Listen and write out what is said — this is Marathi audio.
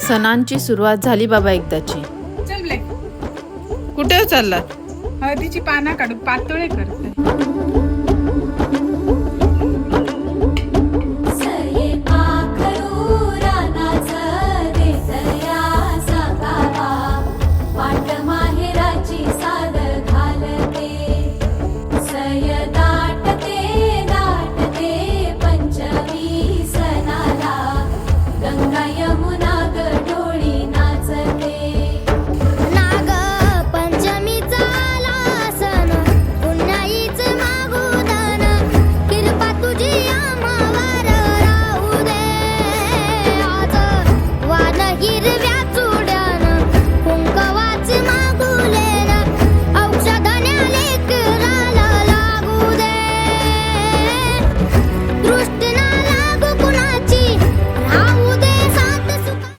सणांची सुरुवात झाली बाबा एकदाची. चल ब्लॅक, कुठे चाललात? हळदीची पानं काढून पातोळे करते.